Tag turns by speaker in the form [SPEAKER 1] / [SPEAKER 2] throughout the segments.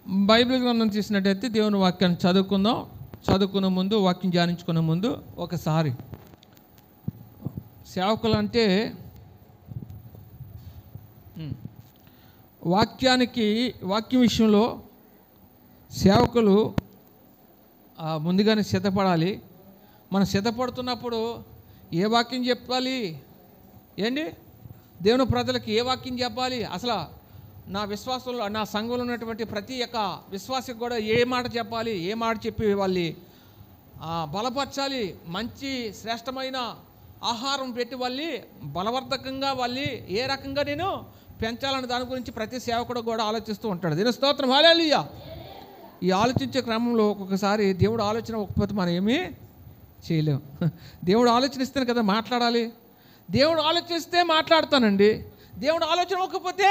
[SPEAKER 1] Bible గ్రంథం తీసినట్టయితే దేవుని వాక్యాన్ని చదువుకుందాం. చదువుకునే ముందు, వాక్యం ధ్యానించుకునే ముందు ఒకసారి సేవకులు అంటే వాక్యం విషయంలో సేవకులు ముందుగానే సిద్ధపడాలి. మనం సిద్ధపడుతున్నప్పుడు ఏ వాక్యం చెప్పాలి, ఏంటి దేవుని ప్రజలకు ఏ వాక్యం చెప్పాలి, అసలు నా విశ్వాసంలో నా సంఘంలో ఉన్నటువంటి ప్రతి ఒక్క విశ్వాసకు కూడా ఏ మాట చెప్పాలి, ఏ మాట చెప్పి వాళ్ళని బలపరచాలి, మంచి శ్రేష్టమైన ఆహారం పెట్టి వాళ్ళని బలవర్ధకంగా వాళ్ళని ఏ రకంగా నేను పెంచాలని దాని గురించి ప్రతి సేవకుడు కూడా ఆలోచిస్తూ ఉంటాడు. దీని స్తోత్రం, హల్లెలూయా. ఈ ఆలోచించే క్రమంలో ఒక్కొక్కసారి దేవుడు ఆలోచన ఒకపోతే మనం ఏమీ చేయలేము. దేవుడు ఆలోచనిస్తేనే కదా మాట్లాడాలి. దేవుడు ఆలోచిస్తే మాట్లాడతానండి. దేవుడు ఆలోచన ఒకపోతే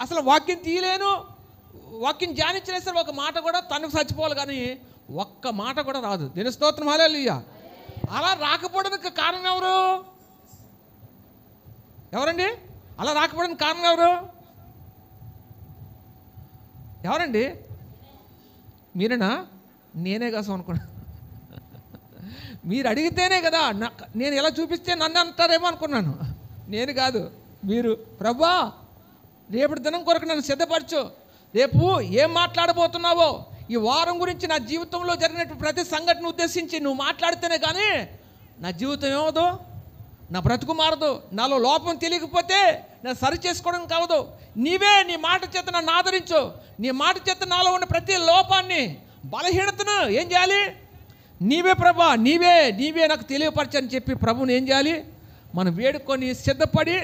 [SPEAKER 1] అసలు వాక్యం తీయలేను. వాక్యం ధ్యానించినా సరే ఒక మాట కూడా తనకు చచ్చిపోవాలి, కానీ ఒక్క మాట కూడా రాదు. దీని స్తోత్రం, హల్లెలూయా. అలా రాకపోవడానికి కారణం ఎవరండి? అలా రాకపోవడానికి కారణం ఎవరండి? మీరేనా? నేనే కోసం అనుకున్నా. మీరు అడిగితేనే కదా నేను ఎలా చూపిస్తే నన్ను అంటారేమో అనుకున్నాను. నేను కాదు, మీరు. ప్రభువా, రేపటి దినం కొరకు నన్ను సిద్ధపరచు. రేపు ఏం మాట్లాడబోతున్నావో, ఈ వారం గురించి నా జీవితంలో జరిగినట్టు ప్రతి సంఘటన ఉద్దేశించి నువ్వు మాట్లాడితేనే కానీ నా జీవితం ఏమవుదు, నా బ్రతుకు మారదు. నాలో లోపం తెలియకపోతే నేను సరి చేసుకోవడం కావదు. నీవే నీ మాట చేత నన్ను ఆదరించు. నీ మాట చేత నాలో ఉన్న ప్రతి లోపాన్ని, బలహీనతను ఏం చేయాలి? నీవే ప్రభా, నీవే నాకు తెలియపరచని చెప్పి ప్రభుని ఏం చేయాలి? మనం వేడుకొని సిద్ధపాటు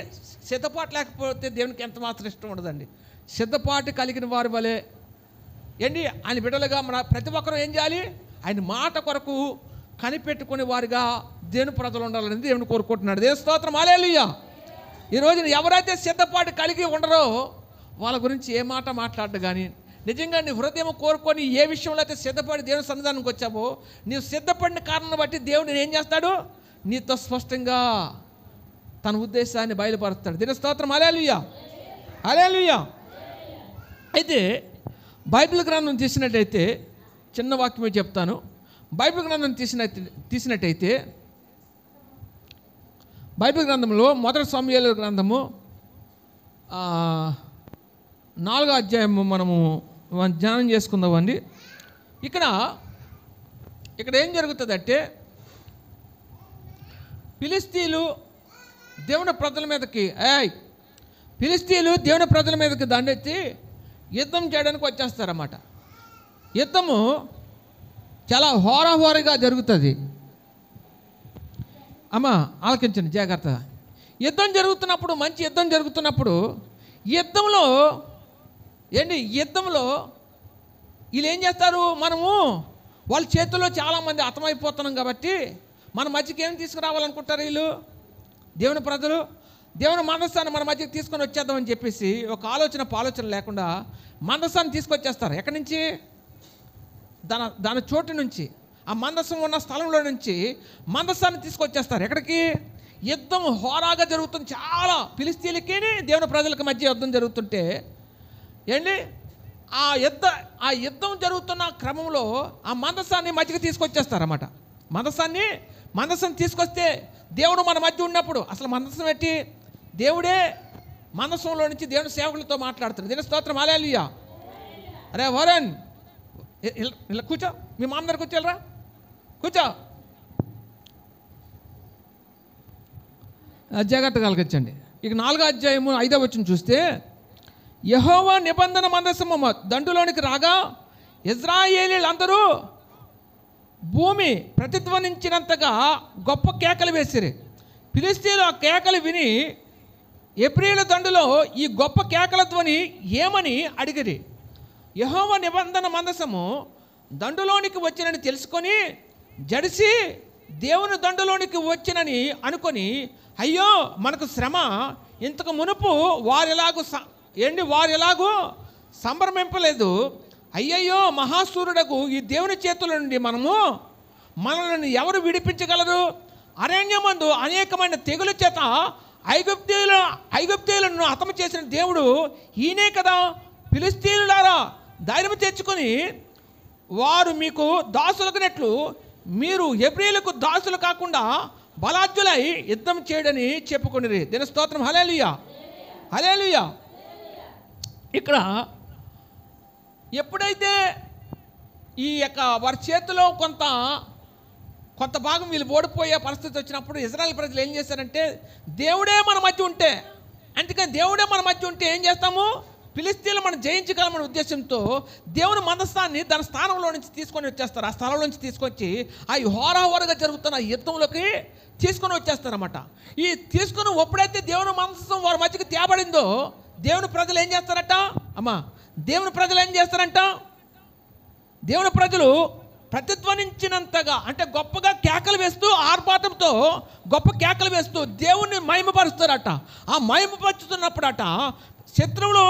[SPEAKER 1] లేకపోతే దేవునికి ఎంత మాత్రం ఇష్టం ఉండదండి. సిద్ధపాటు కలిగిన వారి వలె ఏంటి ఆయన బిడ్డలుగా మన ప్రతి ఒక్కరూ ఏం చేయాలి? ఆయన మాట కొరకు కనిపెట్టుకునే వారిగా దేవుని ప్రజలు ఉండాలని దేవుని కోరుకుంటున్నాడు. దేవుని స్తోత్రం, హల్లెలూయా. ఈరోజు ఎవరైతే సిద్ధపాటు కలిగి ఉండరో వాళ్ళ గురించి ఏ మాట మాట్లాడదు. కానీ నిజంగా నీ హృదయం కోరుకొని ఏ విషయంలో అయితే సిద్ధపడి దేవుని సన్నిధానానికి వచ్చావో, నీవు సిద్ధపడిన కారణం బట్టి దేవుడు ఏం చేస్తాడు? నీతో స్పష్టంగా తన ఉద్దేశాన్ని బయలుపరుస్తాడు. దీని స్తోత్రం, హల్లెలూయా, హల్లెలూయా. అయితే బైబిల్ గ్రంథం తీసినట్టయితే చిన్న వాక్యమే చెప్తాను. బైబిల్ గ్రంథం తీసినట్టయితే బైబిల్ గ్రంథంలో మొదటి సమూయేలు గ్రంథము 4వ అధ్యాయము మనము ధ్యానం చేసుకుందామండి. ఇక్కడ ఏం జరుగుతుందంటే, ఫిలిష్తీయులు దేవుని ప్రజల మీదకి దండెత్తి యుద్ధం చేయడానికి వచ్చేస్తారన్నమాట. యుద్ధము చాలా హోరాహోరీగా జరుగుతుంది. అమ్మ ఆలకించండి జాగ్రత్తగా. మంచి యుద్ధం జరుగుతున్నప్పుడు యుద్ధంలో వీళ్ళు ఏం చేస్తారు? వాళ్ళ చేతుల్లో చాలామంది హతమైపోతున్నాం కాబట్టి మన మధ్యకి ఏం తీసుకురావాలనుకుంటారు వీళ్ళు? దేవుని ప్రజలు దేవుని మందసాన్ని మన మధ్యకి తీసుకొని వచ్చేద్దామని చెప్పేసి ఒక ఆలోచన లేకుండా మందసాన్ని తీసుకొచ్చేస్తారు. ఎక్కడి నుంచి? దాని చోటు నుంచి, ఆ మందసం ఉన్న స్థలంలో నుంచి మందసాన్ని తీసుకొచ్చేస్తారు. ఎక్కడికి? యుద్ధం హోరాగా జరుగుతుంది. చాలా ఫిలిష్తీయులకి దేవుని ప్రజలకు మధ్య యుద్ధం జరుగుతుంటే ఆ యుద్ధం జరుగుతున్న క్రమంలో ఆ మందసాన్ని మధ్యకి తీసుకొచ్చేస్తారన్నమాట. మందసం తీసుకొస్తే దేవుడు మన మధ్య ఉన్నప్పుడు అసలు మందసం పెట్టి దేవుడే మందసంలో నుంచి దేవుని సేవకులతో మాట్లాడుతాడు. దీని స్తోత్రం, హల్లెలూయా. అరే వరుణ్, ఇలా కూర్చో, మీ మామగారు కూర్చోరా, కూర్చో, జాగ్రత్తగా ఆలకించండి. ఇక 4వ అధ్యాయము 5వ వచనం చూస్తే, యెహోవా నిబంధన మందసము దండులోనికి రాగా ఇశ్రాయేలీయులందరూ భూమి ప్రతిధ్వనించినంతగా గొప్ప కేకలు వేసిరి. ఫిలిష్తీయులు ఆ కేకలు విని ఎబ్రీయుల దండులో ఈ గొప్ప కేకల ధ్వని ఏమని అడిగిరి. యెహోవా నిబంధన మందసము దండులోనికి వచ్చినని తెలుసుకొని జడిసి దేవుని దండులోనికి వచ్చినని అనుకొని, అయ్యో మనకు శ్రమ, ఇంతకు మునుపు వారెలాగూ సంభ్రమింపలేదు. అయ్యయ్యో మహాసూరుడకు ఈ దేవుని చేతుల నుండి మనల్ని ఎవరు విడిపించగలరు? అరణ్యమందు అనేకమైన తెగుల చేత ఐగుప్తీయులను హతము చేసిన దేవుడు ఈయనే కదా. ఫిలిష్తీయులారా ధైర్యం తెచ్చుకొని వారు మీకు దాసులకున్నట్లు మీరు హెబ్రీయులకు దాసులు కాకుండా బలాఢ్యులై యుద్ధం చేయడని చెప్పుకొనిరి. దీని స్తోత్రం. హల్లెలూయా, హల్లెలూయా. ఇక్కడ ఎప్పుడైతే ఈ యొక్క వారి చేతిలో కొంత భాగం వీళ్ళు ఓడిపోయే పరిస్థితి వచ్చినప్పుడు ఇశ్రాయేల్ ప్రజలు ఏం చేశారంటే, దేవుడే మన మధ్య ఉంటే, అందుకని దేవుడే మన మధ్య ఉంటే ఏం చేస్తాము, ఫిలిష్తీయులు మనం జయించగలమనే ఉద్దేశంతో దేవుని మందస్థాన్ని దాని స్థానంలో నుంచి తీసుకొని వచ్చేస్తారు. ఆ స్థలంలో నుంచి తీసుకొచ్చి ఆ హోరాహోరగా జరుగుతున్న యుద్ధంలోకి తీసుకొని వచ్చేస్తారన్నమాట. ఈ తీసుకుని ఎప్పుడైతే దేవుని మందస్థం వారి మధ్యకి తేబడిందో, దేవుని ప్రజలు ఏం చేస్తారట అమ్మా, దేవుని ప్రజలు ఏం చేస్తారంట, దేవుని ప్రజలు ప్రతిధ్వనించినంతగా అంటే గొప్పగా కేకలు వేస్తూ, ఆర్భాటంతో గొప్ప కేకలు వేస్తూ దేవుణ్ణి మహిమపరుస్తారట. ఆ మహిమపరుస్తున్నప్పుడట శత్రువులు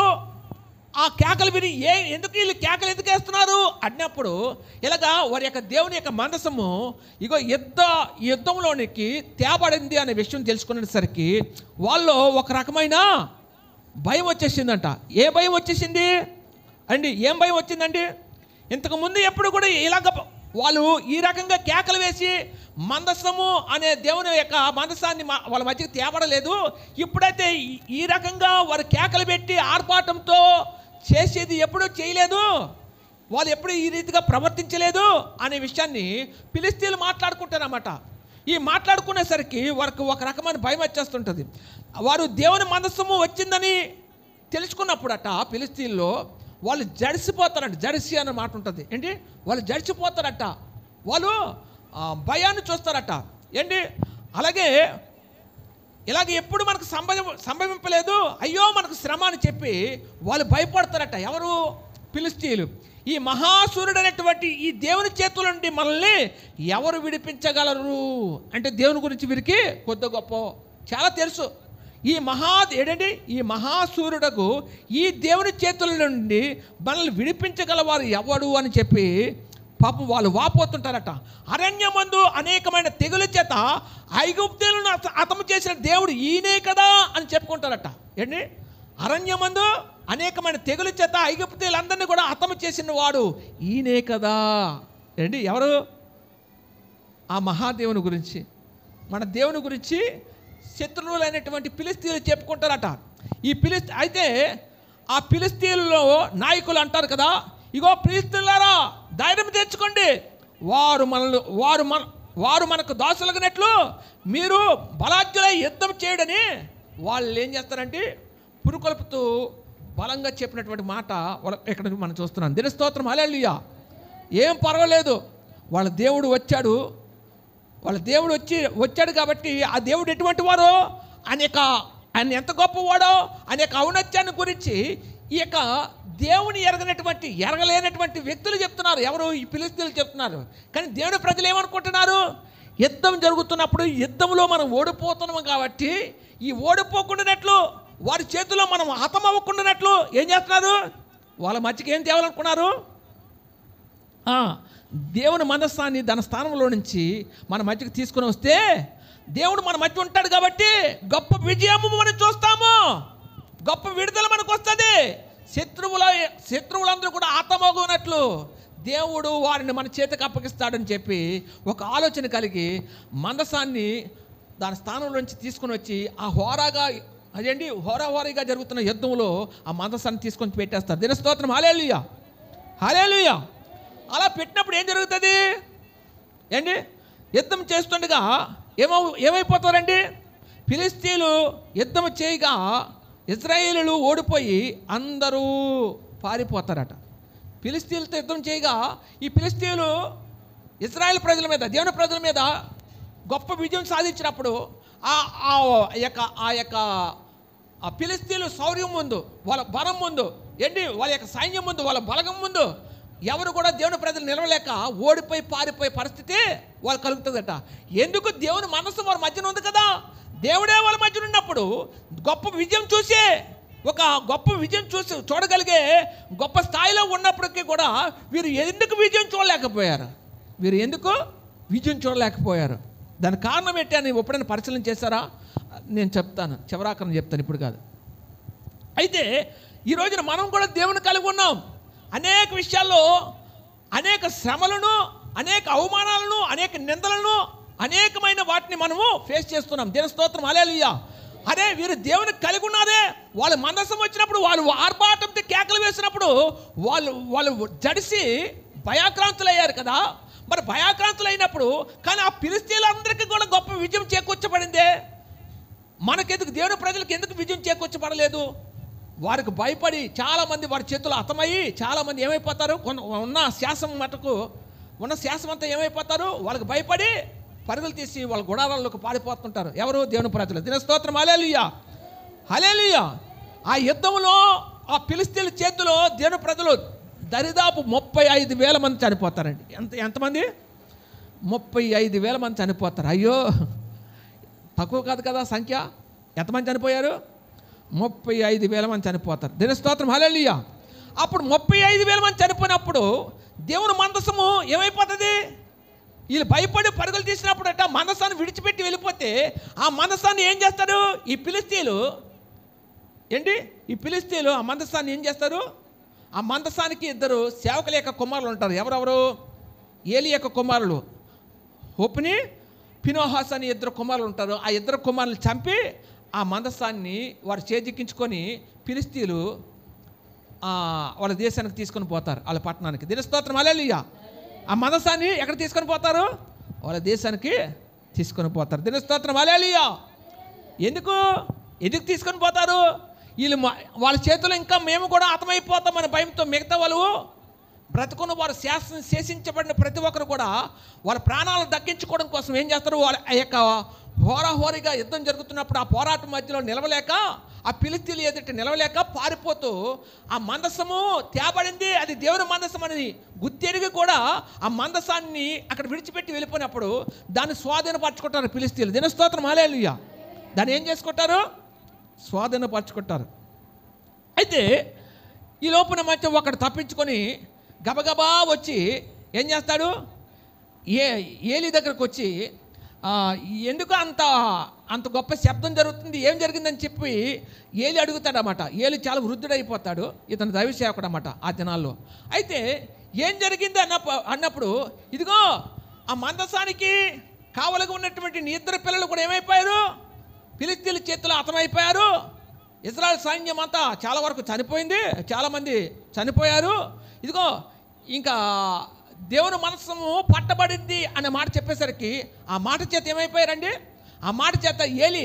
[SPEAKER 1] ఆ కేకలు విని ఎందుకు వీళ్ళు కేకలు ఎందుకు వేస్తున్నారు అన్నప్పుడు ఇలాగా వారి యొక్క దేవుని యొక్క మందసము ఇగో యుద్ధంలోనికి తేబడింది అనే విషయం తెలుసుకునేసరికి వాళ్ళు ఒక రకమైన భయం వచ్చేసిందంట. ఏ భయం వచ్చేసింది అండి? ఏం భయం వచ్చిందండి? ఇంతకుముందు ఎప్పుడు కూడా ఇలాగ వాళ్ళు ఈ రకంగా కేకలు వేసి మందసము అనే దేవుని యొక్క మందసాన్ని వాళ్ళ మధ్యకి తేబడలేదు. ఇప్పుడైతే ఈ రకంగా వారు కేకలు పెట్టి ఆర్భాటంతో చేసేది ఎప్పుడూ చేయలేదు, వాళ్ళు ఎప్పుడు ఈ రీతిగా ప్రవర్తించలేదు అనే విషయాన్ని ఫిలిష్తీయులు మాట్లాడుకుంటారన్నమాట. ఈ మాట్లాడుకునేసరికి వారికి ఒక రకమైన భయం వచ్చేస్తుంటుంది. వారు దేవుని మందసము వచ్చిందని తెలుసుకున్నప్పుడట ఫిలిష్తీయుల్లో వాళ్ళు జడిసిపోతారంట. జడిసి అనే మాట ఉంటుంది ఏంటి, వాళ్ళు జడిసిపోతారట, వాళ్ళు భయాన్ని చూస్తారట ఏంటి. అలాగే ఎప్పుడు మనకు సంభవింపలేదు, అయ్యో మనకు శ్రమ అని చెప్పి వాళ్ళు భయపడతారట. ఎవరు? ఫిలిష్తీయులు. ఈ మహాసూర్యుడు అనేటువంటి ఈ దేవుని చేతుల నుండి మనల్ని ఎవరు విడిపించగలరు అంటే దేవుని గురించి వీరికి కొద్ది గొప్ప చాలా తెలుసు. ఈ మహాసూర్యుడకు ఈ దేవుని చేతుల నుండి మనల్ని విడిపించగలవారు ఎవడు అని చెప్పి పాపం వాళ్ళు వాపోతుంటారట. అరణ్యమందు అనేకమైన తెగుల చేత ఐగుప్తీయులను హతము చేసిన దేవుడు ఈయనే కదా అని చెప్పుకుంటారట. ఏంటి? అరణ్యమందు అనేకమైన తెగుల చేత ఐగుప్తీయులందరినీ కూడా హతము చేసిన వాడు ఈయనే కదా. ఏంటి? ఎవరు? ఆ మహాదేవుని గురించి, మన దేవుని గురించి శత్రువులైనటువంటి ఫిలిష్తీయులు చెప్పుకుంటారట. అయితే ఆ ఫిలిష్తీయులలో నాయకులు అంటారు కదా, ఇగో ఫిలిష్తీయులారా ధైర్యం తెచ్చుకోండి, వారు మనకు దాసులగినట్లు మీరు బలాఢ్యులై యుద్ధం చేయడని వాళ్ళు ఏం చేస్తారంటే పురుకొల్పుతూ బలంగా చెప్పినటువంటి మాట ఇక్కడ మనం చూస్తున్నాం. దిన స్తోత్రం. హల్లెలూయా. ఏం పర్వాలేదు, వాళ్ళ దేవుడు వచ్చాడు కాబట్టి ఆ దేవుడు ఎటువంటి వారో ఆయన ఎంత గొప్పవాడో అనేక ఔన్నత్యాన్ని గురించి ఈ యొక్క దేవుని ఎరగలేనటువంటి వ్యక్తులు చెప్తున్నారు. ఎవరు? ఈ ఫిలిష్తీయులు చెప్తున్నారు. కానీ దేవుని ప్రజలు ఏమనుకుంటున్నారు? యుద్ధం జరుగుతున్నప్పుడు యుద్ధంలో మనం ఓడిపోతున్నాం కాబట్టి ఈ ఓడిపోకుండానట్లు వారి చేతిలో మనం హతమవ్వకుండానట్లు ఏం చేస్తున్నారు? వాళ్ళ మధ్యకి ఏం తేవాలనుకున్నారు? దేవుని మనస్సాన్ని దాని స్థానంలో నుంచి మన మధ్యకి తీసుకుని వస్తే దేవుడు మన మధ్య ఉంటాడు కాబట్టి గొప్ప విజయము మనం చూస్తాము, గొప్ప విడుదల మనకు వస్తుంది. శత్రువులందరూ కూడా హతమగునట్లు దేవుడు వారిని మన చేతికి అప్పగిస్తాడని చెప్పి ఒక ఆలోచన కలిగి మందసాన్ని దాని స్థానంలో నుంచి తీసుకుని వచ్చి ఆ హోరాహోరీగా జరుగుతున్న యుద్ధంలో ఆ మందసాన్ని తీసుకొని పెట్టేస్తారు. దిన స్తోత్రం. హల్లెలూయా, హల్లెలూయా. అలా పెట్టినప్పుడు ఏం జరుగుతుంది ఏంటి? యుద్ధం చేస్తుండగా ఏమైపోతారండి? ఫిలిష్తీయులు యుద్ధం చేయగా ఇశ్రాయేలీయులు ఓడిపోయి అందరూ పారిపోతారట. ఫిలిష్తీయులతో యుద్ధం చేయగా ఈ ఫిలిష్తీయులు ఇశ్రాయేల్ ప్రజల మీద, దేవుని ప్రజల మీద గొప్ప విజయం సాధించినప్పుడు ఆ యొక్క ఫిలిష్తీయులు శౌర్యం ముందు, వాళ్ళ బలం ముందు ఏంటి, వాళ్ళ యొక్క సైన్యం ముందు, వాళ్ళ బలగం ముందు ఎవరు కూడా దేవుని ప్రజలు నిలవలేక ఓడిపోయి పారిపోయే పరిస్థితి వాళ్ళు కలుగుతుందట. ఎందుకు? దేవుని మనసు వారి మధ్యన ఉంది కదా. దేవుడే వాళ్ళ మధ్యన ఉన్నప్పుడు గొప్ప విజయం చూడగలిగే గొప్ప స్థాయిలో ఉన్నప్పటికీ కూడా వీరు ఎందుకు విజయం చూడలేకపోయారు? దాని కారణం ఏంటి అని ఎప్పుడైనా పరిశీలన చేశారా? నేను చెప్తాను, చివరాకరణ చెప్తాను, ఇప్పుడు కాదు. అయితే ఈ రోజున మనం కూడా దేవుని కలిగి ఉన్నాం. అనేక విషయాల్లో అనేక శ్రమలను, అనేక అవమానాలను, అనేక నిందలను, అనేకమైన వాటిని మనము ఫేస్ చేస్తున్నాం. దేవుని స్తోత్రం, హల్లెలూయా. అదే వీరు దేవుని కలిగి ఉన్నారే, వాళ్ళు మందసం వచ్చినప్పుడు, వాళ్ళు ఆర్భాటంతో కేకలు వేసినప్పుడు వాళ్ళు జడిసి భయాక్రాంతులు అయ్యారు కదా. మరి భయాక్రాంతులు అయినప్పుడు కానీ ఆ ఫిలిష్తీయులందరికీ కూడా గొప్ప విజయం చేకూర్చబడిందే. మనకెందుకు, దేవుని ప్రజలకు ఎందుకు విజయం చేకూర్చబడలేదు? వారికి భయపడి చాలామంది వారి చేతులు హతమయ్యి చాలామంది ఏమైపోతారు, ఉన్న శాసం మటుకు ఉన్న శాసం అంతా ఏమైపోతారు, వాళ్ళకి భయపడి పరుగులు తీసి వాళ్ళ గుడారాల్లోకి పారిపోతుంటారు. ఎవరు? దేవుని ప్రజలు. దేవుని స్తోత్రం, హల్లెలూయా, హల్లెలూయా. ఆ యుద్ధంలో ఆ ఫిలిష్తీయుల చేతిలో దేవుని ప్రజలు దరిదాపు 35,000 మంది చనిపోతారండి. ఎంతమంది? 35,000 మంది చనిపోతారు. అయ్యో, తక్కువ కాదు కదా సంఖ్య. ఎంతమంది చనిపోయారు? 35,000 మంది చనిపోతారు. దేవుని స్తోత్రం, హల్లెలూయా. అప్పుడు 35,000 మంది చనిపోయినప్పుడు దేవుని మందసము ఏమైపోతుంది? వీళ్ళు భయపడి పరుగులు తీసినప్పుడు అట మందసాన్ని విడిచిపెట్టి వెళ్ళిపోతే ఆ మందసాన్ని ఏం చేస్తారు ఈ ఫిలిష్తీయులు? ఈ ఫిలిష్తీయులు ఆ మందసాన్ని ఏం చేస్తారు? ఆ మందసానికి 2 సేవకుల యొక్క కుమారులు ఉంటారు. ఎవరెవరు? ఏలి యొక్క కుమారులు హోప్ని, ఫినోహాస్ అని 2 కుమారులు ఉంటారు. ఆ 2 కుమారులు చంపి ఆ మందసాన్ని వారు చేజిక్కించుకొని ఫిలిష్తీయులు వాళ్ళ దేశానికి తీసుకొని పోతారు, వాళ్ళ పట్టణానికి. దేవుని స్తోత్రం, హల్లెలూయా. ఆ మందసాన్ని ఎక్కడ తీసుకొని పోతారు? వాళ్ళ దేశానికి తీసుకొని పోతారు. దేవుని స్తోత్రం, హల్లెలూయా. ఎందుకు తీసుకొని పోతారు? వీళ్ళు వాళ్ళ చేతుల్లో ఇంకా మేము కూడా హతమైపోతామని భయంతో మిగతా వాళ్ళు బ్రతుకున్న వారు శేషించబడిన ప్రతి ఒక్కరు కూడా వాళ్ళ ప్రాణాలను దక్కించుకోవడం కోసం ఏం చేస్తారు? వాళ్ళ ఆ యొక్క హోరాహోరీగా యుద్ధం జరుగుతున్నప్పుడు ఆ పోరాటం మధ్యలో నిలవలేక, ఆ ఫిలిష్తీయులు ఎదుట నిలవలేక పారిపోతూ ఆ మందసము తేబడింది, అది దేవుని మందసం అనేది గుర్తెరిగి కూడా ఆ మందసాన్ని అక్కడ విడిచిపెట్టి వెళ్ళిపోయినప్పుడు దాన్ని స్వాధీనపరచుకుంటారు ఫిలిష్తీయులు. దేవుని స్తోత్రం, హల్లెలూయా. దాన్ని ఏం చేసుకుంటారు? స్వాధీనపరచుకుంటారు. అయితే ఈ లోపల మధ్య ఒకడు తప్పించుకొని గబగబా వచ్చి ఏం చేస్తాడు? ఏలి దగ్గరకు వచ్చి ఎందుకు అంత గొప్ప శబ్దం జరుగుతుంది, ఏం జరిగిందని చెప్పి ఏలి అడుగుతాడు అన్నమాట. ఏలి చాలా వృద్ధుడైపోతాడు, ఇతను దైవసేవకుడు అన్నమాట ఆ దినాల్లో. అయితే ఏం జరిగింది అన్నప్పుడు ఇదిగో ఆ మందసానికి కావలిగా ఉన్నటువంటి నీ 2 పిల్లలు కూడా ఏమైపోయారు? ఫిలిష్తీయుల చేతిలో హతమైపోయారు. ఇశ్రాయేలు సైన్యం అంతా చాలా వరకు చనిపోయింది, చాలామంది చనిపోయారు. ఇదిగో ఇంకా దేవుని మనస్సము పట్టబడింది అనే మాట చెప్పేసరికి ఆ మాట చేత ఏమైపోయారండి? ఆ మాట చేత ఏలి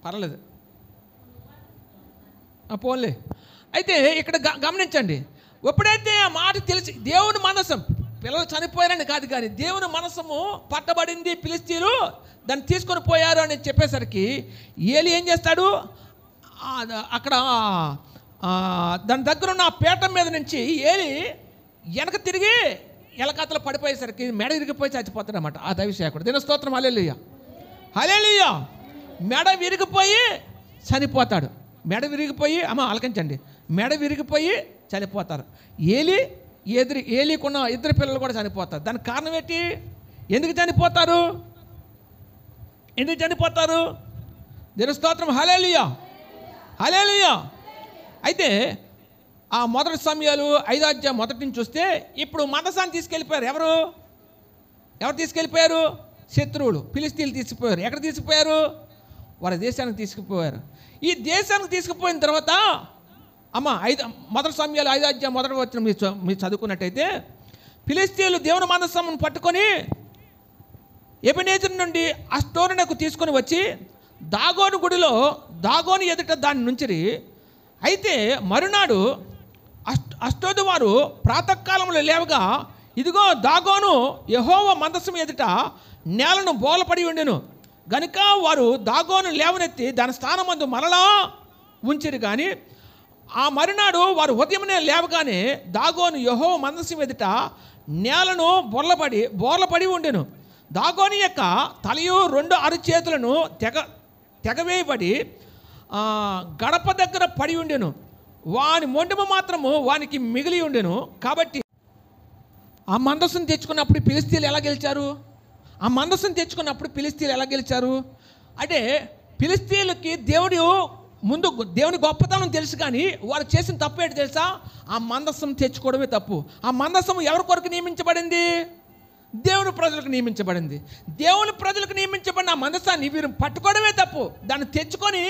[SPEAKER 1] పర్లేదు పోన్లే. అయితే ఇక్కడ గమనించండి, ఎప్పుడైతే ఆ మాట తెలిసి దేవుని మనసం పిల్లలు చనిపోయారని కాదు కానీ దేవుని మనసము పట్టబడింది, ఫిలిష్తీయులు దాన్ని తీసుకొని పోయారు అని చెప్పేసరికి ఏలి ఏం చేస్తాడు? అక్కడ దాని దగ్గర ఉన్న ఆ పీఠం మీద నుంచి ఏలి వెనక తిరిగి ఎలకాతలు పడిపోయేసరికి మెడ విరిగిపోయి చచ్చిపోతాడు అన్నమాట ఆ దైవసేవకుడు. దేవుని స్తోత్రం, హల్లెలూయా, హల్లెలూయా. మెడ విరిగిపోయి చనిపోతాడు. మెడ విరిగిపోయి ఆలకించండి, మెడ విరిగిపోయి చనిపోతారు. ఏలికున్న 2 పిల్లలు కూడా చనిపోతారు. దానికి కారణం ఏంటి? ఎందుకు చనిపోతారు? దేవుని స్తోత్రం, హల్లెలూయా, హల్లెలూయా. అయితే ఆ మొదటి సమయాలు 5వ అధ్యాయం మొదటి నుంచి చూస్తే ఇప్పుడు మందసాన్ని తీసుకెళ్ళిపోయారు. ఎవరు తీసుకెళ్ళిపోయారు? శత్రువులు, ఫిలిష్తీయులు తీసుకుపోయారు. ఎక్కడ తీసుకుపోయారు? వారి దేశానికి తీసుకుపోయారు. ఈ దేశానికి తీసుకుపోయిన తర్వాత మొదటి సమయాలు 5వ అధ్యాయం మొదటి వచ్చిన మీరు చదువుకున్నట్టయితే ఫిలిష్తీయులు దేవుని మందసమును పట్టుకొని ఎబెనేజరు నుండి అష్టోరునకు తీసుకొని వచ్చి దాగోను గుడిలో దాగోను ఎదుట దాన్ని నుంచిరి. అయితే మరునాడు అష్టోదు వారు ప్రాతకాలంలో లేవగా ఇదిగో దాగోను యెహోవా మందసం ఎదుట నేలను బోలపడి ఉండెను గనుక వారు దాగోను లేవనెత్తి దాని స్థానమందు మరలా ఉంచిరి. కానీ ఆ మరునాడు వారు ఉదయమునే లేవగానే దాగోను యెహోవా మందసం ఎదుట నేలను బోర్లపడి ఉండెను. దాగోను యొక్క తలయు 2 అరచేతులను తెగవేయబడి గడప దగ్గర పడి ఉండెను. వాని మొండెము మాత్రము వానికి మిగిలి ఉండెను. కాబట్టి ఆ మందసం తెచ్చుకున్నప్పుడు ఫిలిష్తీయులు ఎలా గెలిచారు? ఆ మందసం తెచ్చుకున్నప్పుడు ఫిలిష్తీయులు ఎలా గెలిచారు అంటే ఫిలిష్తీయులకి దేవుడు ముందు దేవుని గొప్పతనం తెలుసు, కానీ వారు చేసిన తప్పు ఏంటి తెలుసా? ఆ మందసం తెచ్చుకోవడమే తప్పు. ఆ మందసం ఎవరి కొరకు నియమించబడింది? దేవుని ప్రజలకు నియమించబడింది. దేవుని ప్రజలకు నియమించబడిన ఆ మందసాన్ని వీరు పట్టుకోవడమే తప్పు. దాన్ని తెచ్చుకొని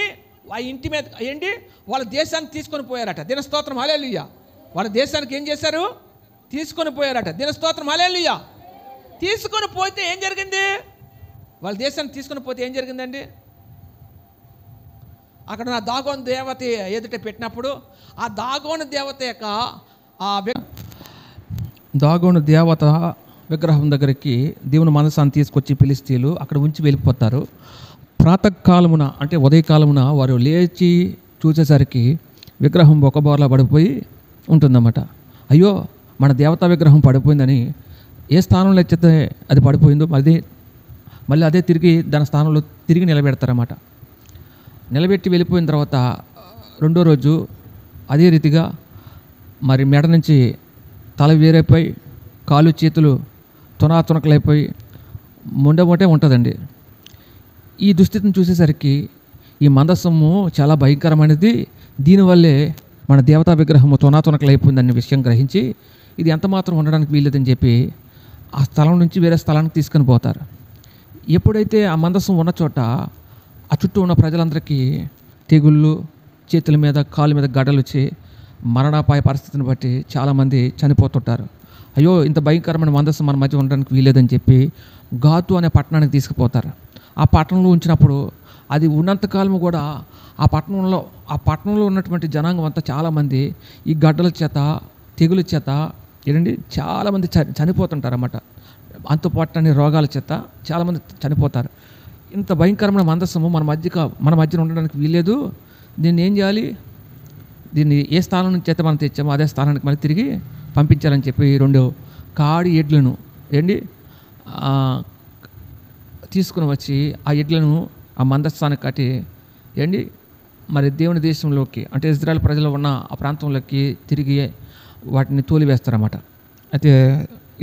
[SPEAKER 1] ఆ ఇంటి మీద ఏంటి వాళ్ళ దేశానికి తీసుకొని పోయారట. దినస్తోత్రం హల్లెలూయా. వాళ్ళ దేశానికి ఏం చేశారు? తీసుకొని పోయారట. దినస్తోత్రం హల్లెలూయా. తీసుకొని పోతే ఏం జరిగింది? వాళ్ళ దేశాన్ని తీసుకొని పోతే ఏం జరిగిందండి? అక్కడ నా దాగోను దేవత ఎదుట పెట్టినప్పుడు ఆ దాగోను దేవత యొక్క దాగోను దేవత విగ్రహం దగ్గరికి దేవుని మనసాన్ని తీసుకొచ్చి ఫిలిష్తీయులు అక్కడ ఉంచి వెళ్ళిపోతారు. ప్రాతకాలమున అంటే ఉదయకాలమున వారు లేచి చూసేసరికి విగ్రహం బొక్కబోర్లా పడిపోయి ఉంటుందన్నమాట. అయ్యో, మన దేవతా విగ్రహం పడిపోయిందని ఏ స్థానంలో అయితే అది పడిపోయిందో మళ్ళీ అదే తిరిగి దాని స్థానంలో తిరిగి నిలబెడతారన్నమాట. నిలబెట్టి వెళ్ళిపోయిన తర్వాత రెండో రోజు అదే రీతిగా మరి మెడ నుంచి తల వేరైపోయి కాలు చేతులు తునకలైపోయి మొండమోటే ఉంటుందండి. ఈ దుస్థితిని చూసేసరికి ఈ మందసము చాలా భయంకరమైనది, దీనివల్లే మన దేవతా విగ్రహము తునకలైపోయిందనే విషయం గ్రహించి ఇది ఎంత మాత్రం ఉండడానికి వీల్లేదని చెప్పి ఆ స్థలం నుంచి వేరే స్థలానికి తీసుకొని పోతారు. ఎప్పుడైతే ఆ మందసం ఉన్న చోట ఆ చుట్టూ ఉన్న ప్రజలందరికీ తెగుళ్ళు, చేతుల మీద కాళ్ళ మీద గడ్డలు వచ్చి మరణాపాయ పరిస్థితిని బట్టి చాలామంది చనిపోతుంటారు. అయ్యో, ఇంత భయంకరమైన మందసం మన మధ్య ఉండడానికి వీలేదని చెప్పి గాతు అనే పట్టణానికి తీసుకుపోతారు. ఆ పట్టణంలో ఉంచినప్పుడు అది ఉన్నంతకాలము కూడా ఆ పట్టణంలో ఉన్నటువంటి జనాంగం అంతా చాలామంది ఈ గడ్డల చేత తెగుల చేత ఏంటండి చాలామంది చనిపోతుంటారు అన్నమాట. అంతుపట్టని రోగాల చేత చాలామంది చనిపోతారు. ఇంత భయంకరమైన మందసము మన మధ్యన ఉండడానికి వీల్లేదు. దీన్ని ఏం చేయాలి? దీన్ని ఏ స్థానం నుంచి అయితే మనం తెచ్చామో అదే స్థానానికి మళ్ళీ తిరిగి పంపించాలని చెప్పి 2 కాడి ఎడ్లను తీసుకుని వచ్చి ఆ ఎడ్లను ఆ మందస్థానికి కట్టి మరి దేవుని దేశంలోకి అంటే ఇజ్రాయెల్ ప్రజలు ఉన్న ఆ ప్రాంతంలోకి తిరిగి వాటిని తోలివేస్తారన్నమాట. అయితే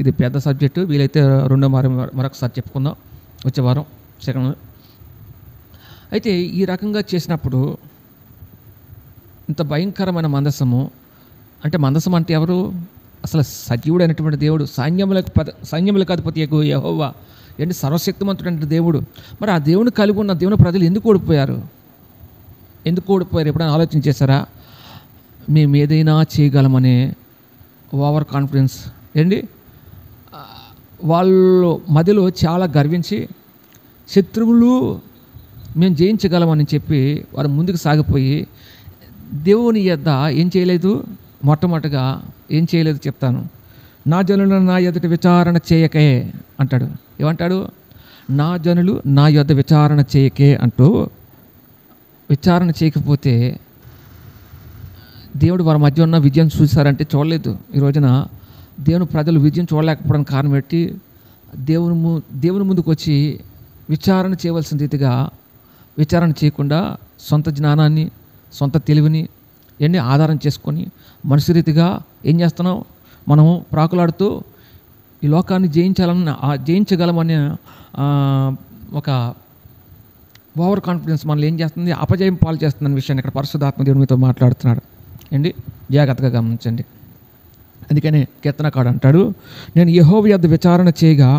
[SPEAKER 1] ఇది పెద్ద సబ్జెక్టు, వీలైతే మరొకసారి చెప్పుకుందాం వచ్చే వారం సెకండ్. అయితే ఈ రకంగా చేసినప్పుడు ఇంత భయంకరమైన మందసము అంటే మందసం అంటే ఎవరు? అసలు సజీవుడైనటువంటి దేవుడు, సైన్యములకు అధిపతి యెహోవా సర్వశక్తిమంతుడైన దేవుడు. మరి ఆ దేవుని కలిగి ఉన్న దేవుని ప్రజలు ఎందుకు ఓడిపోయారు? ఎప్పుడైనా ఆలోచన చేశారా? మేము ఏదైనా చేయగలమనే ఓవర్ కాన్ఫిడెన్స్ వాళ్ళు మధ్యలో చాలా గర్వించి శత్రువులు మేము జయించగలమని చెప్పి వారు ముందుకు సాగిపోయి దేవుని యొద్ద ఏం చేయలేదు? మొట్టమొదటిగా ఏం చేయలేదు చెప్తాను. నా జనులు నా ఎదుట విచారణ చేయకే అంటాడు. ఏమంటాడు? నా జనులు నా యొద్ద విచారణ చేయకే అంటూ విచారణ చేయకపోతే దేవుడు వారి మధ్య ఉన్న విజయం చూశారంటే చూడలేదు. ఈ రోజున దేవుని ప్రజలు విజయం చూడలేకపోవడానికి కారణం పెట్టి దేవుని ముందుకు వచ్చి విచారణ చేయవలసిన రీతిగా విచారణ చేయకుండా సొంత జ్ఞానాన్ని సొంత తెలివిని ఆధారం చేసుకొని మనిషి రీతిగా ఏం చేస్తున్నాం? మనము ప్రాకులాడుతూ ఈ లోకాన్ని జయించగలమనే ఒక ఓవర్ కాన్ఫిడెన్స్ మనల్ని ఏం చేస్తుంది? అపజయం పాలు చేస్తుందనే విషయాన్ని ఇక్కడ పరిశుద్ధాత్మ దేవుడు మీతో మాట్లాడుతున్నాడు. జాగ్రత్తగా గమనించండి. అందుకనే కీర్తనకారుడు అంటాడు, నేను యెహోవా యొద్ద విచారణ చేయగా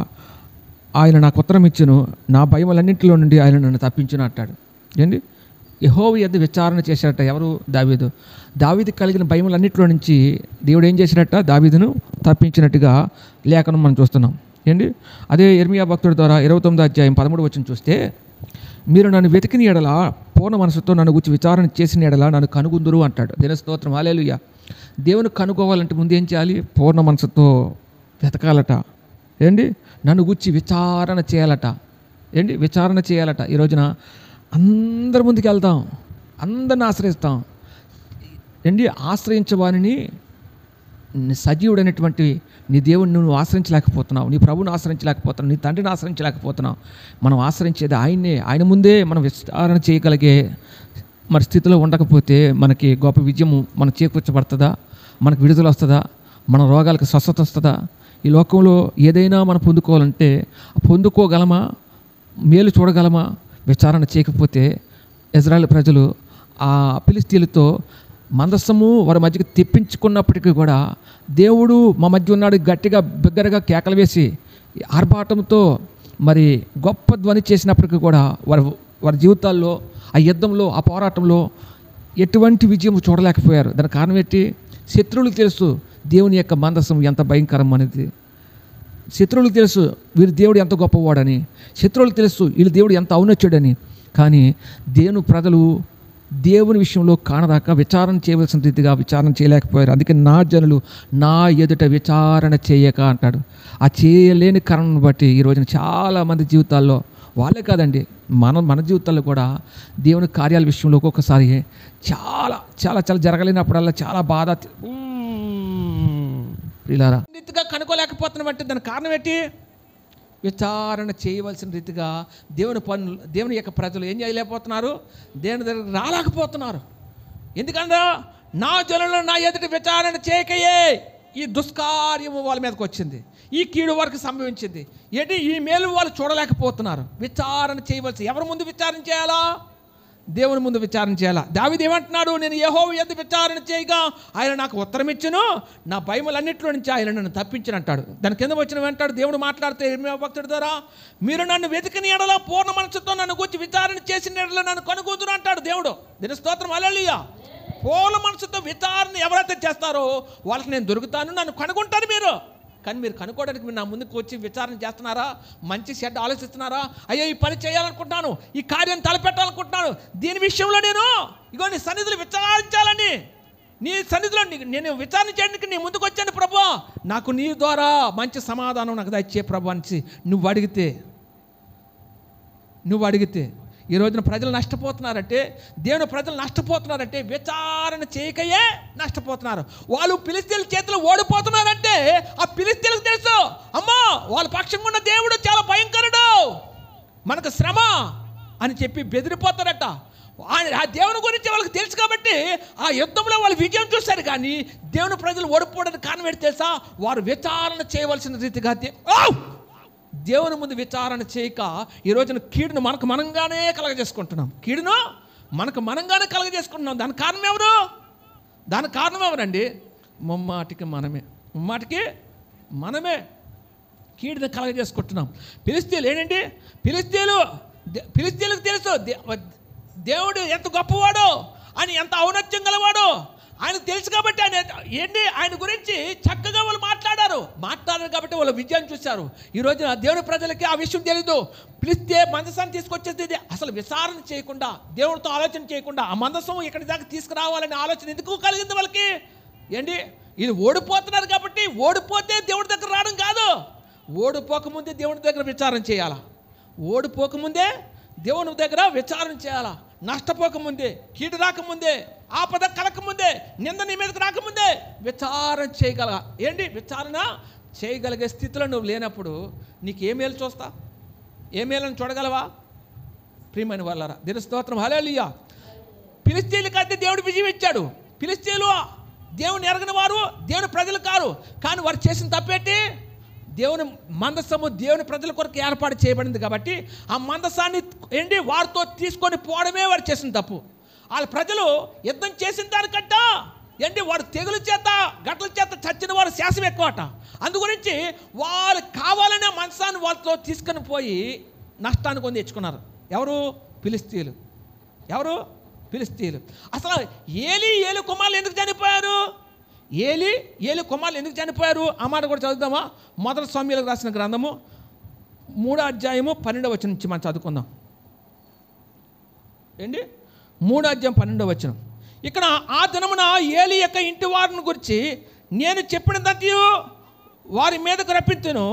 [SPEAKER 1] ఆయన నాకు ఉత్తరం ఇచ్చును, నా భయములన్నింటిలో నుండి ఆయన నన్ను తప్పించును అంటాడు. యెహోవా యొద్ద విచారణ చేశాడట ఎవరు? దావీదు కలిగిన భయములన్నింటిలో నుంచి దేవుడు ఏం చేశాడట? దావీదును తప్పించినట్టుగా లేఖనం మనం చూస్తున్నాం. అదే యెర్మీయా భక్తుడి ద్వారా 29వ అధ్యాయం 13వ వచనం చూస్తే, మీరు నన్ను వెతికిన ఎడల పూర్ణ మనసుతో నన్ను గురించి విచారణ చేసిన ఎడల నన్ను కనుగొందురు అంటాడు. దేవుని స్తోత్రం, హల్లెలూయా. దేవుని కనుగోవాలంటే ముందు ఏం చేయాలి? పూర్ణ మనసుతో వెతకాలట. నన్ను గురించి విచారణ చేయాలట. విచారణ చేయాలట. ఈ రోజున అందరి ముందుకు వెళ్తాం, అందరిని ఆశ్రయిస్తాం. ఆశ్రయించవాని సజీవుడైనటువంటి నీ దేవుడిని నువ్వు ఆశ్రయించలేకపోతున్నావు, నీ ప్రభువుని ఆశ్రయించలేకపోతున్నావు, నీ తండ్రిని ఆశ్రయించలేకపోతున్నావు. మనం ఆశ్రయించేది ఆయన్నే. ఆయన ముందే మనం విచారణ చేయగలిగే మరి స్థితిలో ఉండకపోతే మనకి గొప్ప విజయము మనకు చేకూర్చబడుతుందా? మనకు విడుదల వస్తుందా? మన రోగాలకు స్వస్థత వస్తుందా? ఈ లోకంలో ఏదైనా మనం పొందుకోవాలంటే పొందుకోగలమా? మేలు చూడగలమా? విచారణ చేయకపోతే ఇజ్రాయెల్ ప్రజలు ఆ ఫిలిష్తీయులతో మందసము వారి మధ్యకి తెప్పించుకున్నప్పటికీ కూడా దేవుడు మా మధ్య ఉన్నాడు గట్టిగా బిగ్గరగా కేకలు వేసి ఆర్భాటంతో మరి గొప్ప ధ్వని చేసినప్పటికీ కూడా వారి జీవితాల్లో ఆ యుద్ధంలో ఆ పోరాటంలో ఎటువంటి విజయం చూడలేకపోయారు. దానికి కారణం ఏంటి? శత్రువులకు తెలుసు దేవుని యొక్క మందసం ఎంత భయంకరం అనేది. శత్రువులకు తెలుసు వీరి దేవుడు ఎంత గొప్పవాడని. శత్రువులకు తెలుసు వీళ్ళ దేవుడు ఎంత ఔన్నత్యుడని. కానీ దేవుని ప్రజలు దేవుని విషయంలో కానదాకా విచారణ చేయవలసిన రీతిగా విచారణ చేయలేకపోయారు. అందుకే నా జనులు నా ఎదుట విచారణ చేయక అంటాడు. ఆ చేయలేని కారణం బట్టి ఈ రోజున చాలామంది జీవితాల్లో, వాళ్ళే కాదండి మన జీవితాల్లో కూడా దేవుని కార్యాల విషయంలో ఒక్కొక్కసారి చాలా చాలా చాలా జరగలేనప్పుడల్లా చాలా బాధ ప్రియులారా రీతిగా కనుక్కోలేకపోతున్నామంటే దానికి కారణం ఏంటి? విచారణ చేయవలసిన రీతిగా దేవుని యొక్క ప్రజలు ఏం చేయలేకపోతున్నారు? దేవుని దగ్గర రాలేకపోతున్నారు. ఎందుకంటే నా జనులు నా ఎదుటి విచారణ చేయకయే ఈ దుష్కార్యము వాళ్ళ మీదకి వచ్చింది, ఈ కీడు వారికి సంభవించింది. ఏంటి? ఈ మేలు వాళ్ళు చూడలేకపోతున్నారు. విచారణ చేయవలసి ఎవరి ముందు విచారణ చేయాలా? దేవుని ముందు విచారణ చేయాలా? దావీదు ఏమంటున్నాడు? నేను యెహోవా యందు విచారణ చేయగా ఆయన నాకు ఉత్తరం ఇచ్చును, నా భయములన్నింటిలో నుంచి ఆయన నన్ను తప్పించును అంటాడు. దాని కింద వచ్చిన వెంటాడు దేవుడు మాట్లాడితే ఇర్మీయా భక్తుడి ద్వారా, మీరు నన్ను వెతికిన ఎడల పూర్ణ మనసుతో నన్ను గురించి విచారణ చేసిన ఎడల నన్ను కనుగొదురు అంటాడు దేవుడు. దీని స్తోత్రం హల్లెలూయా. పూర్ణ మనసుతో విచారణ ఎవరైతే చేస్తారో వాళ్ళకి నేను దొరుకుతాను, నన్ను కనుగొంటారు మీరు. కానీ మీరు కనుక్కోవడానికి మీరు నా ముందుకు వచ్చి విచారణ చేస్తున్నారా? మంచి చెడ్డ ఆలోచిస్తున్నారా? అయ్యో ఈ పని చేయాలనుకుంటున్నాను, ఈ కార్యం తలపెట్టాలనుకుంటున్నాను, దీని విషయంలో నేను ఇగో నీ సన్నిధిలో విచారించాలని, నీ సన్నిధిలో నేను విచారణ చేయడానికి నీ ముందుకు వచ్చాను ప్రభు, నాకు నీ ద్వారా మంచి సమాధానం నాకు దయచే ప్రభు అని నువ్వు అడిగితే ఈ రోజున ప్రజలు నష్టపోతున్నారంటే, దేవుని ప్రజలు నష్టపోతున్నారంటే విచారణ చేయకయే నష్టపోతున్నారు. వాళ్ళు ఫిలిష్తీయుల చేతిలో ఓడిపోతున్నారంటే ఆ ఫిలిష్తీయులకు తెలుసు, అమ్మా వాళ్ళ పక్షంగా ఉన్న దేవుడు చాలా భయంకరుడు, మనకు శ్రమ అని చెప్పి బెదిరిపోతారట. ఆ దేవుని గురించి వాళ్ళకి తెలుసు కాబట్టి ఆ యుద్ధంలో వాళ్ళు విజయం చూశారు. కానీ దేవుని ప్రజలు ఓడిపోవడానికి కారణం ఏంటి తెలుసా? వారు విచారణ చేయవలసిన రీతిగా దేవుని ముందు విచారణ చేయక ఈ రోజున కీడును మనకు మనంగానే కలగజేసుకుంటున్నాం. కీడును మనకు మనంగానే కలగజేసుకుంటున్నాం. దానికి కారణం ఎవరండి? ముమ్మాటికి మనమే కీడును కలగజేసుకుంటున్నాం. ఫిలిష్తీయులు ఏంటండి? ఫిలిష్తీయులకు తెలుసు దేవుడు ఎంత గొప్పవాడో అని, ఎంత ఔన్నత్యం గలవాడో ఆయనకు తెలుసు కాబట్టి ఆయన గురించి చక్కగా వాళ్ళు మాట్లాడారు కాబట్టి వాళ్ళు విజయం చూశారు. ఈ రోజున దేవుని ప్రజలకి ఆ విషయం తెలీదు. పిలిస్తే మందసాన్ని తీసుకొచ్చేది అసలు విచారణ చేయకుండా, దేవుడితో ఆలోచన చేయకుండా ఆ మందసం ఇక్కడి దాకా తీసుకురావాలనే ఆలోచన ఎందుకు కలిగింది వాళ్ళకి? ఏంటి? ఇది ఓడిపోతున్నారు కాబట్టి, ఓడిపోతే దేవుడి దగ్గర రావడం కాదు, ఓడిపోకముందే దేవుడి దగ్గర విచారణ చేయాలా. ఓడిపోకముందే దేవుని దగ్గర విచారణ చేయాలా. నష్టపోకముందే, కీడు రాకముందే, ఆపద కలకముందే, నింద నీ మీదకి రాకముందే విచారణ చేయగల. ఏంటి? విచారణ చేయగలిగే స్థితిలో నువ్వు లేనప్పుడు నీకు ఏ మేలు చూస్తా? ఏ మేలను చూడగలవా? ప్రియమైన వాళ్ళారా, దేవుని స్తోత్రం హల్లెలూయా. ఫిలిష్తీయులకు అయితే దేవుడు విజయం ఇచ్చాడు. ఫిలిష్తీయులు దేవుని ఎరగని వారు, దేవుని ప్రజలు కారు. కానీ వారు చేసిన తప్పేంటి? దేవుని మందసము దేవుని ప్రజల కొరకు ఏర్పాటు చేయబడింది కాబట్టి ఆ మందసాన్ని వారితో తీసుకొని పోవడమే వారు చేసిన తప్పు. వాళ్ళ ప్రజలు యుద్ధం చేసిన దానికంట వాడు తెగుల చేత గట్ల చేత చచ్చిన వారు శాసం ఎక్కువట. అందుగురించి వాళ్ళు కావాలనే మందసాన్ని వాళ్ళతో తీసుకొని పోయి నష్టాన్ని కొని తెచ్చుకున్నారు. ఎవరు? ఫిలిష్తీయులు. అసలు ఏలి కుమారులు ఎందుకు చనిపోయారు? ఏలి కుమారులు ఎందుకు చనిపోయారు? ఆ మాట కూడా చదువుదామా? మొదటి సమూయేలుకు రాసిన గ్రంథము 3వ అధ్యాయము 12వ వచనం నుంచి మనం చదువుకుందాం. 3వ అధ్యాయం 12వ వచనం. ఇక్కడ ఆ దినమున ఏలి యొక్క ఇంటి వారిని గురించి నేను చెప్పినదంతయు వారి మీదకు రప్పించును,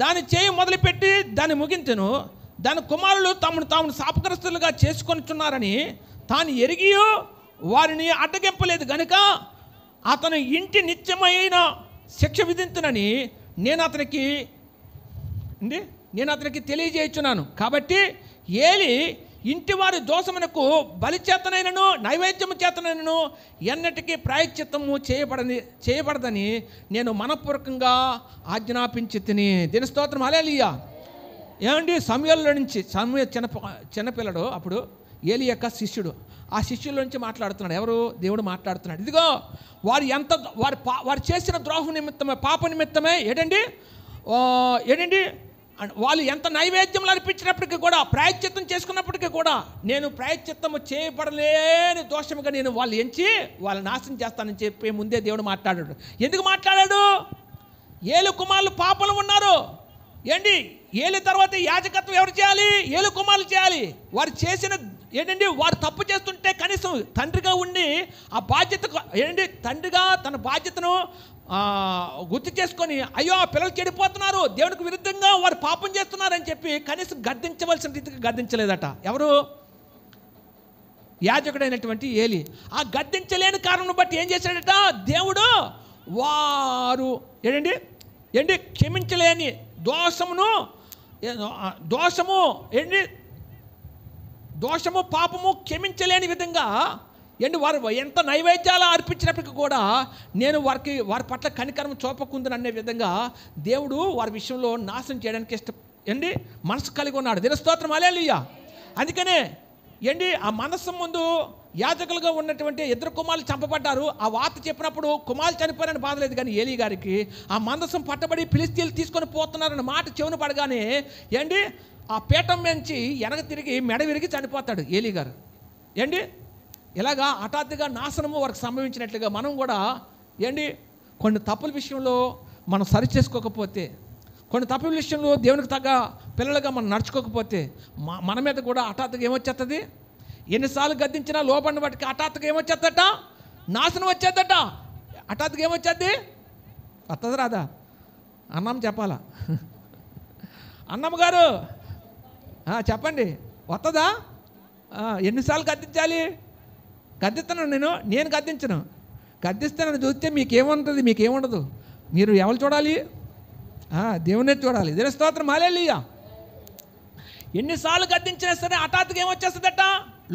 [SPEAKER 1] దాని చేయి మొదలుపెట్టి దాన్ని ముగించును, దాని కుమారులు తాము శాపగ్రస్తులుగా చేసుకొనిచున్నారని తాను ఎరిగి వారిని అడ్డగింపలేదు గనుక అతను ఇంటి నిత్యమైన శిక్ష విధించునని నేను అతనికి తెలియజేయుచున్నాను. కాబట్టి ఏలి ఇంటి వారి దోషమునకు బలి చేతనైనను నైవేద్యము చేతనైనను ఎన్నటికీ ప్రాయశ్చిత్తము చేయబడదని నేను మనపూర్వకంగా ఆజ్ఞాపించి తిని. దీని స్తోత్రం హల్లెలూయా. సమూయేలులో నుంచి చిన్నపిల్లడు, అప్పుడు ఏలి యొక్క శిష్యుడు, ఆ శిష్యుల నుంచి మాట్లాడుతున్నాడు. ఎవరు? దేవుడు మాట్లాడుతున్నాడు. ఇదిగో వారు చేసిన ద్రోహం నిమిత్తమే, పాప నిమిత్తమే ఏంటండి వాళ్ళు ఎంత నైవేద్యములు అర్పించినప్పటికీ కూడా, ప్రాయశ్చిత్తం చేసుకున్నప్పటికీ కూడా, నేను ప్రాయశ్చిత్తము చేయబడలేని దోషముగా నేను వాళ్ళు ఎంచి వాళ్ళని నాశనం చేస్తానని చెప్పి ముందే దేవుడు మాట్లాడాడు. ఎందుకు మాట్లాడాడు? ఏలు కుమారులు పాపలు ఉన్నారు. ఏంటి? ఏలి తర్వాత యాజకత్వం ఎవరు చేయాలి? ఏలు కుమారులు చేయాలి. వారు చేసిన ఏంటండి, వారు తప్పు చేస్తుంటే కనీసం తండ్రిగా ఉండి ఆ బాధ్యత ఏంటండి, తండ్రిగా తన బాధ్యతను గుర్తు చేసుకొని, అయ్యో ఆ పిల్లలు చెడిపోతున్నారు, దేవునికి విరుద్ధంగా వారు పాపం చేస్తున్నారని చెప్పి కనీసం గద్దించవలసిన రీతికి గద్దించలేదట. ఎవరు? యాజకుడైనటువంటి ఏలి. ఆ గద్దించలేని కారణం బట్టి ఏం చేశాడట దేవుడు? వారు ఏంటి క్షమించలేని దోషము పాపము క్షమించలేని విధంగా వారు ఎంత నైవేద్యాలు అర్పించినప్పటికీ కూడా నేను వారి పట్ల కనికరం చూపకుందని అనే విధంగా దేవుడు వారి విషయంలో నాశనం చేయడానికి మనసు కలిగి ఉన్నాడు. దీని స్తోత్రం, హల్లెలూయా. అందుకనే ఆ మనస్సు ముందు యాజకులుగా ఉన్నటువంటి 2 కుమారులు చంపబడ్డారు. ఆ వార్త చెప్పినప్పుడు కుమారులు చనిపోయారని బాధ లేదు, కానీ ఏలీ గారికి ఆ మందసం పట్టబడి ఫిలిష్తీయులు తీసుకొని పోతున్నారన్న మాట చెవును పడగానే ఆ పీఠం నుంచి వెనక తిరిగి మెడ విరిగి చనిపోతాడు ఏలీ గారు. ఇలాగా హఠాత్తుగా నాశనము వారికి సంభవించినట్లుగా మనం కూడా కొన్ని తప్పుల విషయంలో మనం సరి చేసుకోకపోతే, కొన్ని తప్పుల విషయంలో దేవునికి తగ్గ పిల్లలుగా మనం నడుచుకోకపోతే మన మీద కూడా హఠాత్తుగా ఏమొచ్చేస్తుంది? ఎన్నిసార్లు గద్దించినా లోపడిన వాటికి హఠాత్తుగా ఏమొచ్చేద్దట? నాశనం వచ్చేద్దట. హఠాత్తుగా ఏమొచ్చేద్ది? వస్తుంది రాదా? అన్నం చెప్పాలా? అన్నమ్మ గారు చెప్పండి, వస్తుందా? ఎన్నిసార్లు గద్దించాలి? గద్దిస్తాను నేను గద్దించను. గద్దిస్తే నన్ను చూస్తే మీకేముంటుంది? మీకేముండదు. మీరు ఎవరు చూడాలి? దేవునే చూడాలి. దేవుని స్తోత్రం, హల్లెలూయా. ఎన్నిసార్లు గద్దించినా సరే హఠాత్తుగా ఏమొచ్చేస్తుందట?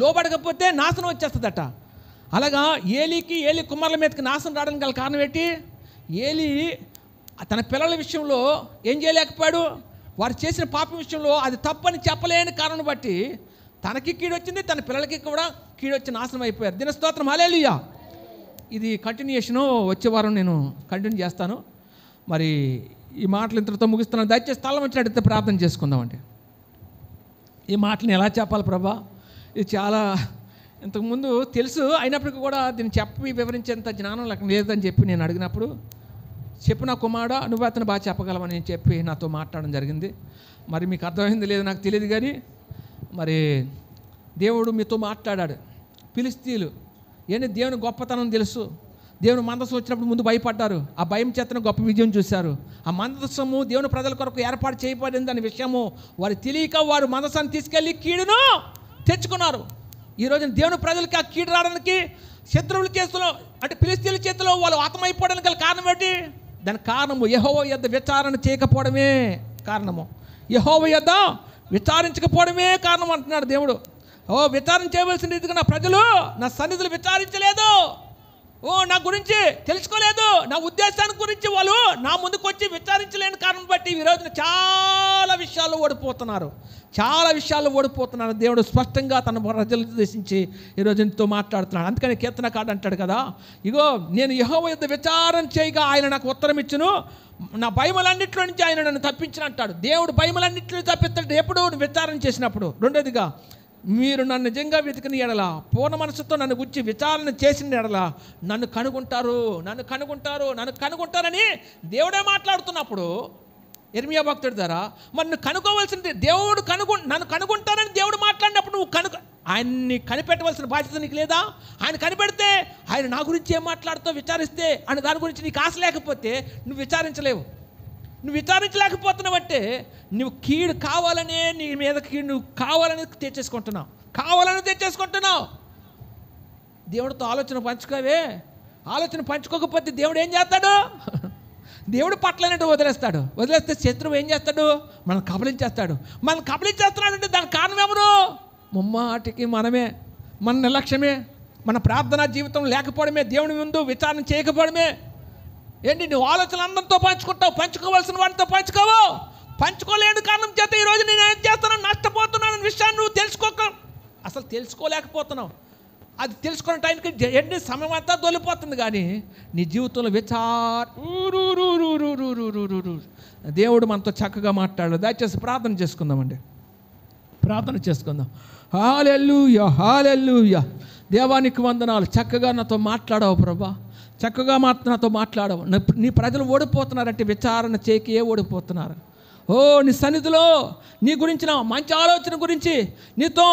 [SPEAKER 1] లోబడకపోతే నాశనం వచ్చేస్తుందట. అలాగా ఏలి కుమారుల మీదకి నాశనం రావడానికి గల కారణం ఏంటి? ఏలి తన పిల్లల విషయంలో ఏం చేయలేకపోయాడు? వారు చేసిన పాపం విషయంలో అది తప్పని చెప్పలేని కారణం బట్టి తనకి కీడు వచ్చింది, తన పిల్లలకి కూడా కీడు వచ్చి నాశనం అయిపోయారు. దీని స్తోత్రం, హల్లెలూయా. ఇది కంటిన్యూషను వచ్చే వారం నేను కంటిన్యూ చేస్తాను. మరి ఈ మాటలు ఇంతటితో ముగిస్తున్నాను. దయచేసి స్థలం వచ్చినట్టయితే ప్రార్థన చేసుకుందామండి. ఈ మాటలను ఎలా చెప్పాలి ప్రభా? ఇది చాలా ఇంతకుముందు తెలుసు, అయినప్పటికీ కూడా దీన్ని చెప్పి వివరించేంత జ్ఞానం లేదని చెప్పి నేను అడిగినప్పుడు చెప్పిన కుమారుడా నువ్వు అతను బాగా చెప్పగలవని చెప్పి నాతో మాట్లాడడం జరిగింది. మరి మీకు అర్థమైంది లేదు నాకు తెలియదు, కానీ మరి దేవుడు మీతో మాట్లాడాడు. ఫిలిష్తీయులు దేవుని గొప్పతనం తెలుసు. దేవుని మందసం వచ్చినప్పుడు ముందు భయపడ్డారు. ఆ భయం చేతను గొప్ప విజయం చూశారు. ఆ మందసము దేవుని ప్రజల కొరకు ఏర్పాటు చేయబడింది అనే విషయము వారు తెలియక వారు మందసాన్ని తీసుకెళ్ళి కీడును తెచ్చుకున్నారు. ఈరోజు దేవుని ప్రజలకి ఆ కీడు రావడానికి శత్రువుల చేతిలో అంటే ఫిలిష్తీయుల చేతిలో వాళ్ళు హతమైపోవడానికి గల కారణం ఏంటి? దానికి కారణము యెహోవా యొద్ద విచారణ చేయకపోవడమే కారణము. యెహోవా యొద్ద విచారించకపోవడమే కారణం అంటున్నాడు దేవుడు. విచారణ చేయవలసిన రీతిగా నా ప్రజలు నా సన్నిధులు విచారించలేదు, నా గురించి తెలుసుకోలేదు, నా ఉద్దేశాన్ని గురించి వాళ్ళు నా ముందుకు వచ్చి విచారించలేని కారణం బట్టి ఈరోజున చాలా విషయాల్లో ఓడిపోతున్నారు. దేవుడు స్పష్టంగా తన ప్రజలను ఉద్దేశించి ఈరోజు ఎంతో మాట్లాడుతున్నాడు. అందుకని కీర్తనకారుడు అంటాడు కదా, ఇగో నేను యెహోవా యొద్ద విచారణ చేయగా ఆయన నాకు ఉత్తరం ఇచ్చును, నా భయములన్నింటిలో నుంచి ఆయన నన్ను తప్పించిన అంటాడు. దేవుడు భయములన్నింటినీ తప్పిస్తాడు ఎప్పుడు? విచారణ చేసినప్పుడు. రెండోదిగా, మీరు నన్ను నిజంగా వెతికిన ఎడల, పూర్ణ మనసుతో నన్ను గురించి విచారణ చేసిన ఎడల నన్ను కనుగొంటారని దేవుడే మాట్లాడుతున్నప్పుడు ఇర్మియా భక్తుడి ద్వారా మరి నువ్వు కనుక్కోవాల్సింది దేవుడు నన్ను కనుగొంటారని దేవుడు మాట్లాడినప్పుడు నువ్వు ఆయన్ని కనిపెట్టవలసిన బాధ్యత నీకు లేదా? ఆయన కనిపెడితే ఆయన నా గురించి ఏం మాట్లాడుతావు విచారిస్తే అని దాని గురించి నీకు ఆశ లేకపోతే నువ్వు విచారించలేవు. నువ్వు విచారించలేకపోతున్నావంటే నువ్వు కీడు కావాలనే నీ మీద కీడు నువ్వు కావాలని తెచ్చేసుకుంటున్నావు. దేవుడితో ఆలోచన పంచుకోకపోతే దేవుడు ఏం చేస్తాడు? దేవుడు పట్లనేట్టు వదిలేస్తే శత్రువు ఏం చేస్తాడు? మనం కబలించేస్తున్నాడంటే దానికి కారణం ఎవరు? ముమ్మాటికి మనమే, మన నిర్లక్ష్యమే, మన ప్రార్థనా జీవితం లేకపోవడమే, దేవుని ముందు విచారణ చేయకపోవడమే. నువ్వు ఆలోచనలు అందరితో పంచుకోవాల్సిన వాటితో పంచుకోలేని కారణం చేత ఈరోజు నేను ఏం చేస్తాను నష్టపోతున్నాను విషయాన్ని నువ్వు తెలుసుకోలేకపోతున్నావు. అది తెలుసుకునే టైంకి ఎన్ని సమయం అంతా దొలిపోతుంది, కానీ నీ జీవితంలో దేవుడు మనతో చక్కగా మాట్లాడాడు. దయచేసి ప్రార్థన చేసుకుందామండి, ప్రార్థన చేసుకుందాం. హల్లెలూయా, హల్లెలూయా. దేవానికి వందనాలు. చక్కగా నాతో మాట్లాడావు ప్రభా, చక్కగా నాతో మాట్లాడవు. నీ ప్రజలు ఓడిపోతున్నారంటే విచారణ చేయకే ఓడిపోతున్నారు. ఓ నీ సన్నిధిలో నీ గురించిన మంచి ఆలోచన గురించి నీతో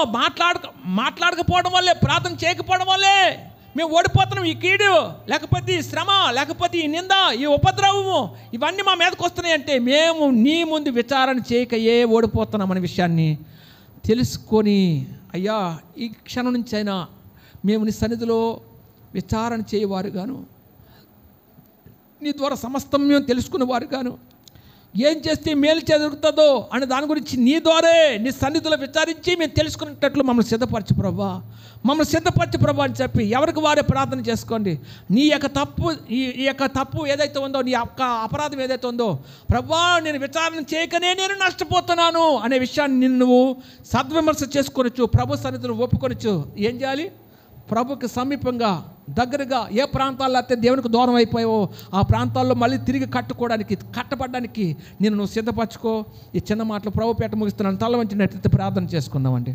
[SPEAKER 1] మాట్లాడకపోవడం వల్లే, ప్రార్థన చేయకపోవడం వల్లే మేము ఓడిపోతున్నాం. ఈ కీడు, లేకపోతే ఈ శ్రమ, లేకపోతే ఈ నింద, ఈ ఉపద్రవము, ఇవన్నీ మా మీదకి వస్తున్నాయి అంటే మేము నీ ముందు విచారణ చేయకయే ఓడిపోతున్నాం అనే విషయాన్ని తెలుసుకొని, అయ్యా ఈ క్షణం నుంచి అయినా మేము నీ సన్నిధిలో విచారణ చేయవారుగాను, నీ ద్వారా సమస్తం మేము తెలుసుకునేవారు గాను, ఏం చేస్తే మేలు జరుగుతుందో అనే దాని గురించి నీ ద్వారే నీ సన్నిధిలో విచారించి మేము తెలుసుకునేటట్లు మమ్మల్ని సిద్ధపరచు ప్రభా, మమ్మల్ని సిద్ధపరచు ప్రభా అని చెప్పి ఎవరికి వారే ప్రార్థన చేసుకోండి. నీ యొక్క తప్పు, ఈ యొక్క తప్పు ఏదైతే ఉందో, నీ యొక్క అపరాధం ఏదైతే ఉందో, ప్రభా నేను విచారణ చేయకనే నేను నష్టపోతున్నాను అనే విషయాన్ని నువ్వు సద్విమర్శ చేసుకోవచ్చు, ప్రభు సన్నిధిలో ఒప్పుకొనొచ్చు. ఏం చేయాలి? ప్రభుకి సమీపంగా దగ్గరగా ఏ ప్రాంతాల్లో అయితే దేవునికి దూరం అయిపోయావో ఆ ప్రాంతాల్లో మళ్ళీ తిరిగి కట్టబడడానికి నేను నువ్వు సిద్ధపరచుకో. ఈ చిన్న మాటలు ప్రభు పేట ముగిస్తున్నాను. తల వంచి నెట్టి ప్రార్థన చేసుకుందామండి.